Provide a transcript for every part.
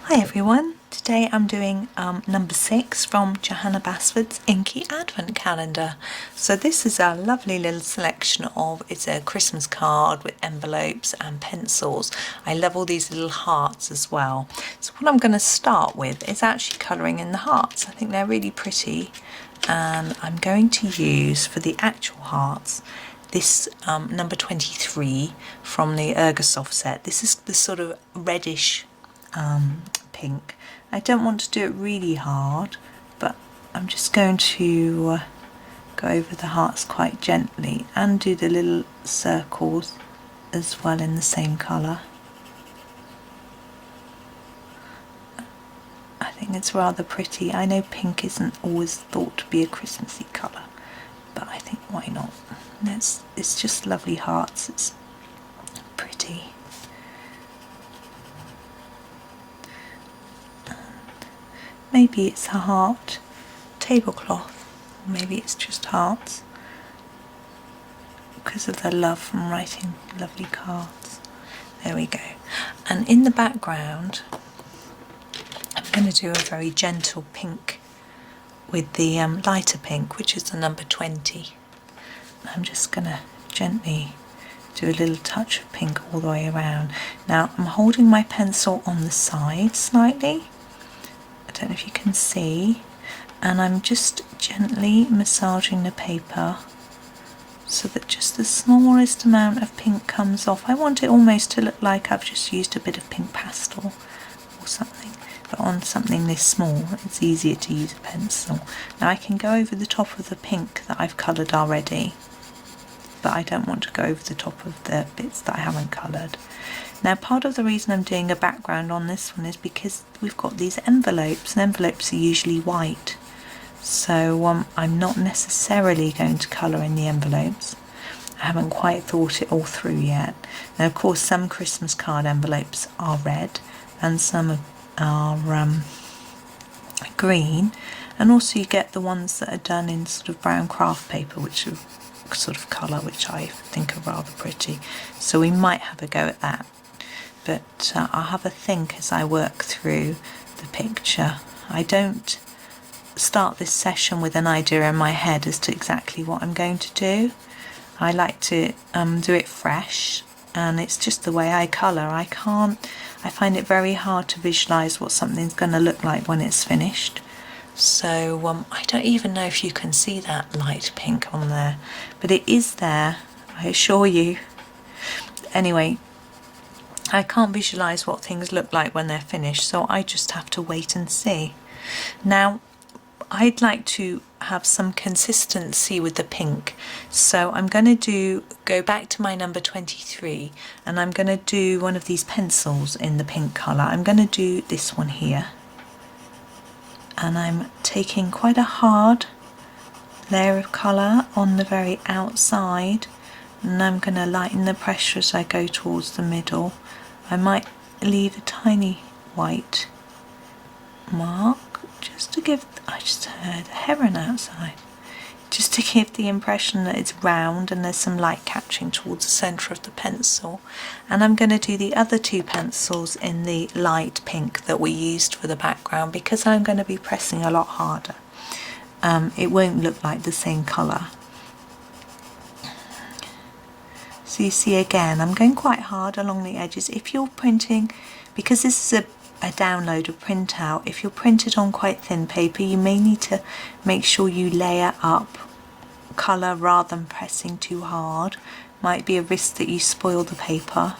Hi everyone, today I'm doing number 6 from Johanna Basford's Inky Advent Calendar. So this is a lovely little selection of, it's a Christmas card with envelopes and pencils. I love all these little hearts as well. So what I'm going to start with is actually colouring in the hearts. I think they're really pretty, and I'm going to use for the actual hearts this number 23 from the Ergosoft set. This is the sort of reddish pink. I don't want to do it really hard, but I'm just going to go over the hearts quite gently and do the little circles as well in the same colour. I think it's rather pretty. I know pink isn't always thought to be a Christmassy colour, but I think why not? It's just lovely hearts. It's pretty. Maybe it's a heart tablecloth, or maybe it's just hearts because of the love from writing lovely cards. There we go. And in the background I'm going to do a very gentle pink with the lighter pink, which is the number 20. I'm just going to gently do a little touch of pink all the way around. Now I'm holding my pencil on the side slightly, I don't know if you can see, and I'm just gently massaging the paper so that just the smallest amount of pink comes off. I want it almost to look like I've just used a bit of pink pastel or something, but on something this small it's easier to use a pencil. Now I can go over the top of the pink that I've coloured already, but I don't want to go over the top of the bits that I haven't coloured. Now part of the reason I'm doing a background on this one is because we've got these envelopes, and envelopes are usually white, so I'm not necessarily going to colour in the envelopes. I haven't quite thought it all through yet. Now of course some Christmas card envelopes are red and some are green, and also you get the ones that are done in sort of brown craft paper, which are sort of colour which I think are rather pretty, so we might have a go at that. But I'll have a think as I work through the picture. I don't start this session with an idea in my head as to exactly what I'm going to do. I like to do it fresh, and it's just the way I colour. I find it very hard to visualise what something's going to look like when it's finished. So I don't even know if you can see that light pink on there, but it is there, I assure you. Anyway, I can't visualise what things look like when they're finished, so I just have to wait and see. Now I'd like to have some consistency with the pink, so I'm going to go back to my number 23, and I'm going to do one of these pencils in the pink colour. I'm going to do this one here, and I'm taking quite a hard layer of colour on the very outside, and I'm going to lighten the pressure as I go towards the middle. I might leave a tiny white mark just to give, I just heard a heron outside, just to give the impression that it's round and there's some light catching towards the centre of the pencil. And I'm going to do the other two pencils in the light pink that we used for the background, because I'm going to be pressing a lot harder. It won't look like the same colour. So you see again, I'm going quite hard along the edges. If you're printing, because this is a download, a printout, if you're printed on quite thin paper, you may need to make sure you layer up colour rather than pressing too hard. Might be a risk that you spoil the paper.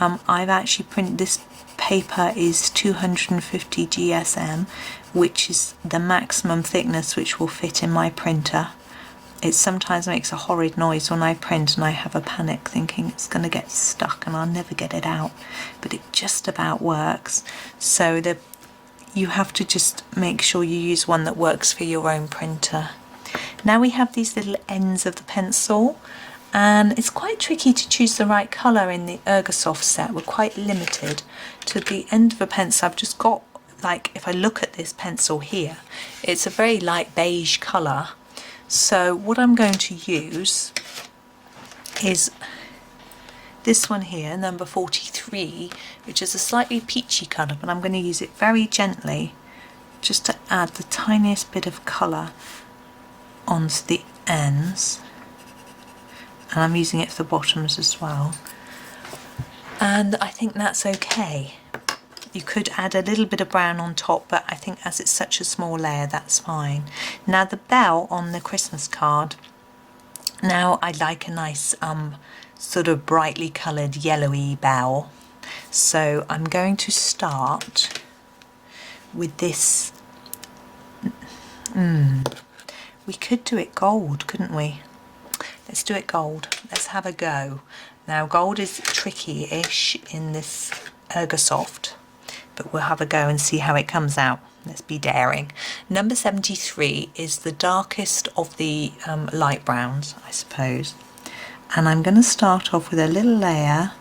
I've actually printed, this paper is 250 GSM, which is the maximum thickness which will fit in my printer. It sometimes makes a horrid noise when I print, and I have a panic thinking it's going to get stuck and I'll never get it out, but it just about works. So you have to just make sure you use one that works for your own printer. Now we have these little ends of the pencil, and it's quite tricky to choose the right colour in the Ergosoft set. We're quite limited to the end of a pencil. I've just got, like, if I look at this pencil here, it's a very light beige colour. So what I'm going to use is this one here, number 43. 73, which is a slightly peachy colour, but I'm going to use it very gently just to add the tiniest bit of colour onto the ends, and I'm using it for the bottoms as well, and I think that's okay. You could add a little bit of brown on top, but I think as it's such a small layer, that's fine. Now the bell on the Christmas card, now I like a nice sort of brightly coloured yellowy bell, so I'm going to start with this. We could do it gold, couldn't we? Let's do it gold. Let's have a go. Now gold is tricky-ish in this Ergosoft, but we'll have a go and see how it comes out. Let's be daring. Number 73 is the darkest of the light browns, I suppose. And I'm going to start off with a little layer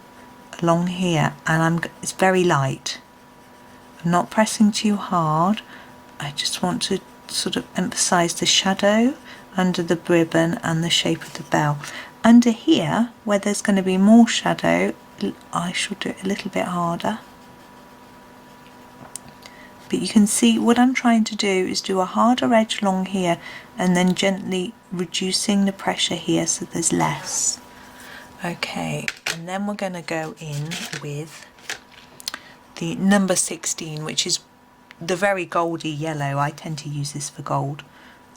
along here, and it's very light. I'm not pressing too hard. I just want to sort of emphasize the shadow under the ribbon and the shape of the bell. Under here, where there's going to be more shadow, I should do it a little bit harder. But you can see what I'm trying to do is do a harder edge along here and then gently reducing the pressure here so there's less. Okay, and then we're going to go in with the number 16, which is the very goldy yellow. I tend to use this for gold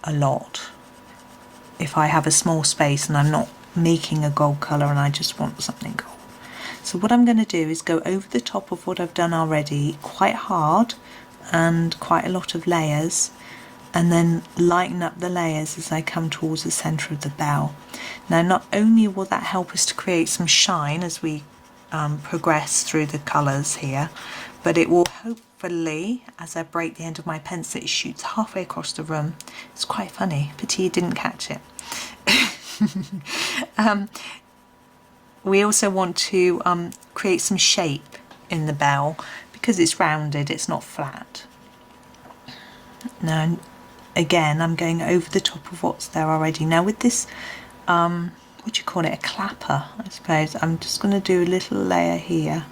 a lot if I have a small space and I'm not making a gold colour and I just want something gold. So what I'm going to do is go over the top of what I've done already quite hard and quite a lot of layers, and then lighten up the layers as I come towards the centre of the bell. Now not only will that help us to create some shine as we progress through the colours here, but it will hopefully, as I break the end of my pencil, it shoots halfway across the room. It's quite funny. Pity you didn't catch it. We also want to create some shape in the bell because it's rounded, it's not flat. Now again, I'm going over the top of what's there already. Now with this, what do you call it, a clapper I suppose, I'm just going to do a little layer here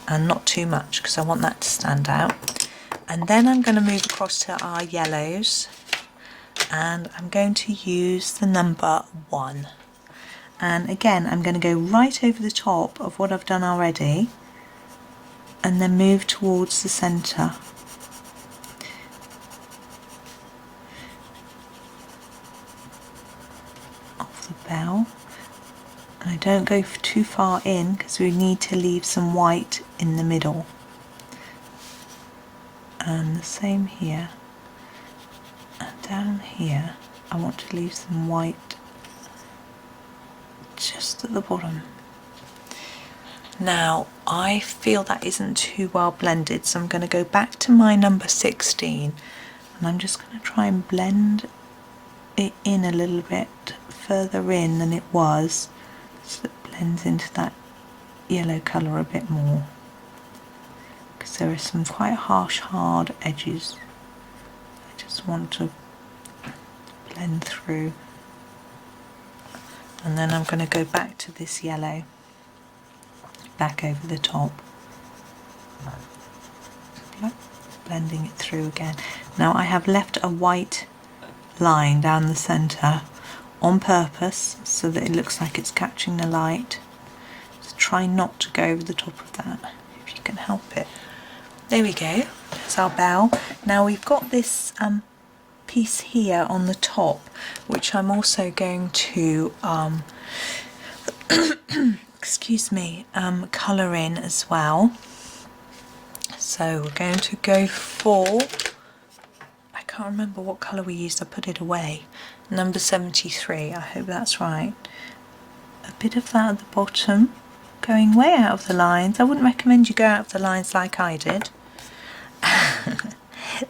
and not too much because I want that to stand out. And then I'm going to move across to our yellows, and I'm going to use the number 1. And again, I'm going to go right over the top of what I've done already and then move towards the centre. Of the bell. And I don't go too far in because we need to leave some white in the middle. And the same here. And down here, I want to leave some white just at the bottom. Now I feel that isn't too well blended, so I'm going to go back to my number 16 and I'm just going to try and blend it in a little bit further in than it was, so it blends into that yellow colour a bit more, because there are some quite harsh, hard edges. I just want to blend through. And then I'm going to go back to this yellow, back over the top, blending it through again. Now I have left a white line down the centre on purpose so that it looks like it's catching the light. So try not to go over the top of that if you can help it. There we go, that's our bell. Now we've got this piece here on the top, which I'm also going to excuse me, colour in as well. So we're going to go for, I can't remember what colour we used, I put it away, number 73, I hope that's right. A bit of that at the bottom, going way out of the lines. I wouldn't recommend you go out of the lines like I did.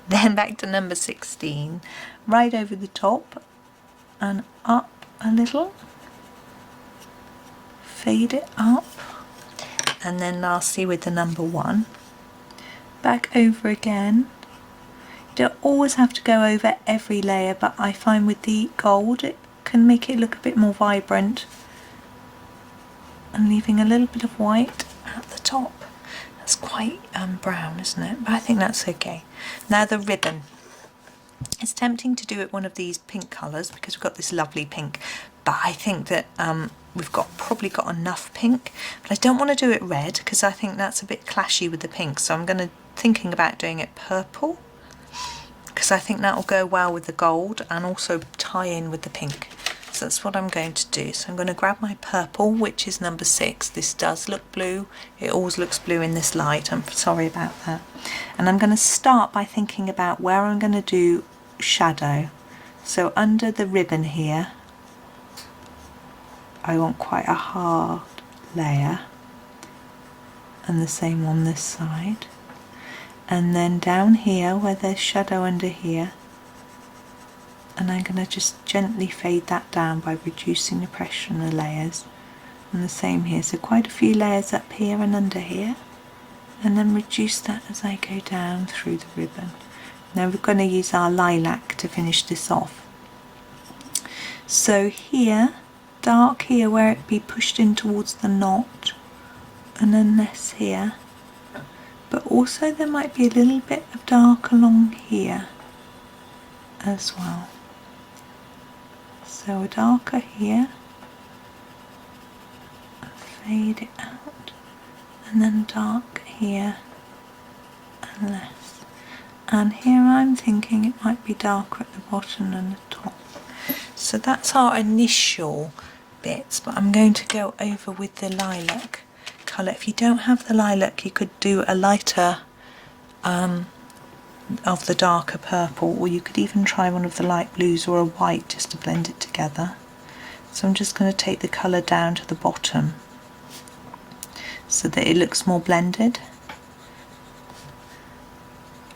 Then back to number 16, right over the top and up a little, fade it up, and then lastly with the number 1, back over again. You don't always have to go over every layer, but I find with the gold it can make it look a bit more vibrant, and leaving a little bit of white at the top. That's quite brown, isn't it? But I think that's okay. Now the ribbon. It's tempting to do it one of these pink colours because we've got this lovely pink, but I think that we've probably got enough pink. But I don't want to do it red because I think that's a bit clashy with the pink, so I'm thinking about doing it purple because I think that will go well with the gold and also tie in with the pink. So that's what I'm going to do. So I'm going to grab my purple, which is number 6. This does look blue. It always looks blue in this light. I'm sorry about that. And I'm going to start by thinking about where I'm going to do shadow. So under the ribbon here, I want quite a hard layer, and the same on this side. And then down here where there's shadow under here, and I'm going to just gently fade that down by reducing the pressure on the layers. And the same here, so quite a few layers up here and under here, and then reduce that as I go down through the ribbon. Now we're going to use our lilac to finish this off. So here, dark here where it be pushed in towards the knot, and then less here, but also there might be a little bit of dark along here as well. So a darker here, fade it out, and then dark here and less. And here I'm thinking it might be darker at the bottom than the top. So that's our initial bits, but I'm going to go over with the lilac colour. If you don't have the lilac, you could do a lighter of the darker purple, or you could even try one of the light blues or a white just to blend it together. So I'm just going to take the colour down to the bottom so that it looks more blended,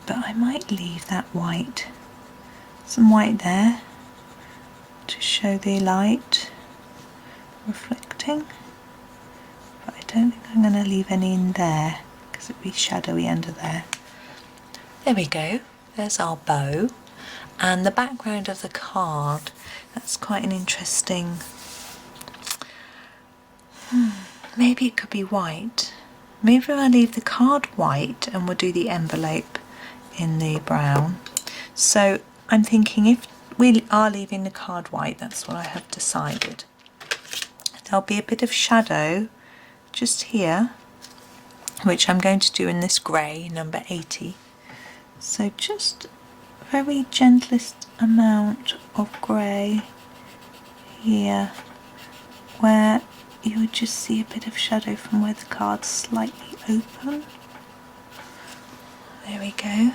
but I might leave that white, some white there to show the light reflecting, but I don't think I'm going to leave any in there because it'd be shadowy under there. There we go, there's our bow, and the background of the card, that's quite an interesting, maybe it could be white. Maybe I'll leave the card white and we'll do the envelope in the brown. So I'm thinking if we are leaving the card white, that's what I have decided. There'll be a bit of shadow just here, which I'm going to do in this grey, number 80. So just very gentlest amount of grey here, where you would just see a bit of shadow from where the card's slightly open. There we go.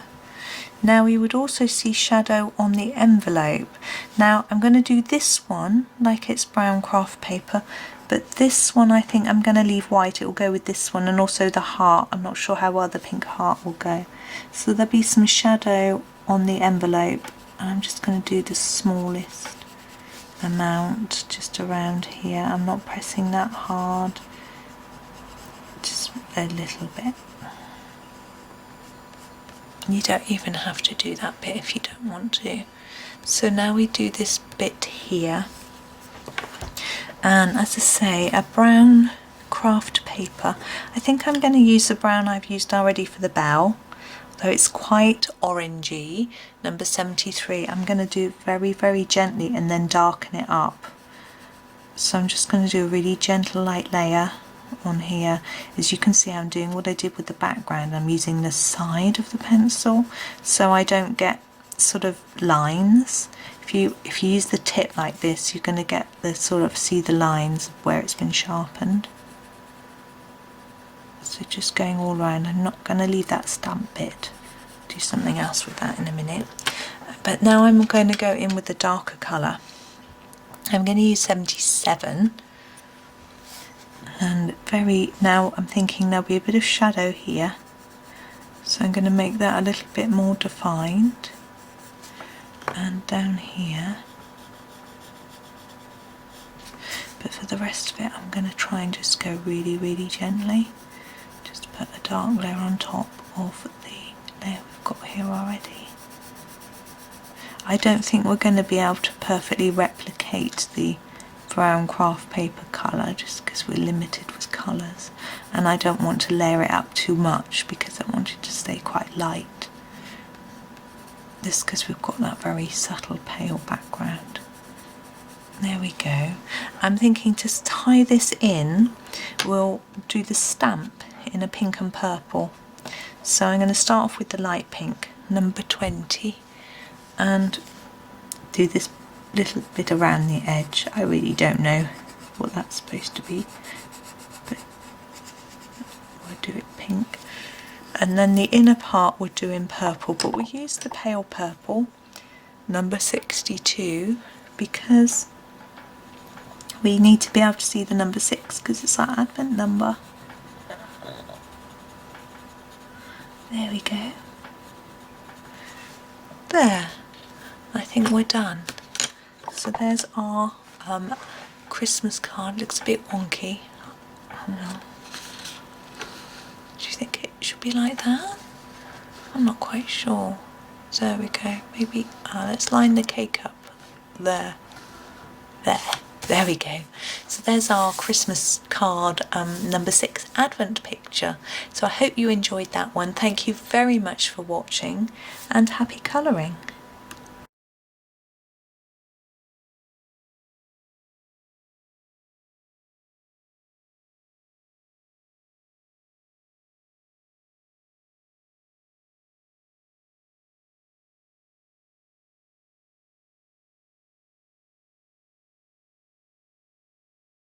Now we would also see shadow on the envelope. Now I'm going to do this one like it's brown craft paper, but this one I think I'm going to leave white. It will go with this one, and also the heart. I'm not sure how well the pink heart will go. So there'll be some shadow on the envelope, and I'm just going to do the smallest amount just around here. I'm not pressing that hard, just a little bit. You don't even have to do that bit if you don't want to. So now we do this bit here, and as I say, a brown craft paper. I think I'm going to use the brown I've used already for the bell, though it's quite orangey, number 73. I'm going to do it very, very gently and then darken it up. So I'm just going to do a really gentle light layer on here. As you can see, I'm doing what I did with the background. I'm using the side of the pencil so I don't get sort of lines. If you use the tip like this, you're going to get the sort of see the lines where it's been sharpened. So just going all around. I'm not going to leave that stamp bit. Do something else with that in a minute. But now I'm going to go in with the darker colour. I'm going to use 77. And now I'm thinking there'll be a bit of shadow here. So I'm going to make that a little bit more defined. And down here. But for the rest of it, I'm going to try and just go really, really gently. Just put a dark layer on top of the layer we've got here already. I don't think we're going to be able to perfectly replicate the brown craft paper colour just because we're limited with colours. and I don't want to layer it up too much because I want it to stay quite light. This because we've got that very subtle pale background. There we go. I'm thinking to tie this in, we'll do the stamp in a pink and purple. So I'm going to start off with the light pink, number 20, and do this little bit around the edge. I really don't know what that's supposed to be, but we'll do it pink. And then the inner part we'll do in purple, but we'll use the pale purple, number 62, because we need to be able to see the number 6 because it's our Advent number. There we go. There. I think we're done. So there's our Christmas card. Looks a bit wonky. I don't know. Do you think it should be like that? I'm not quite sure. So there we go. Maybe let's line the cake up. There. There we go. So there's our Christmas card number 6 Advent picture. So I hope you enjoyed that one. Thank you very much for watching and happy colouring.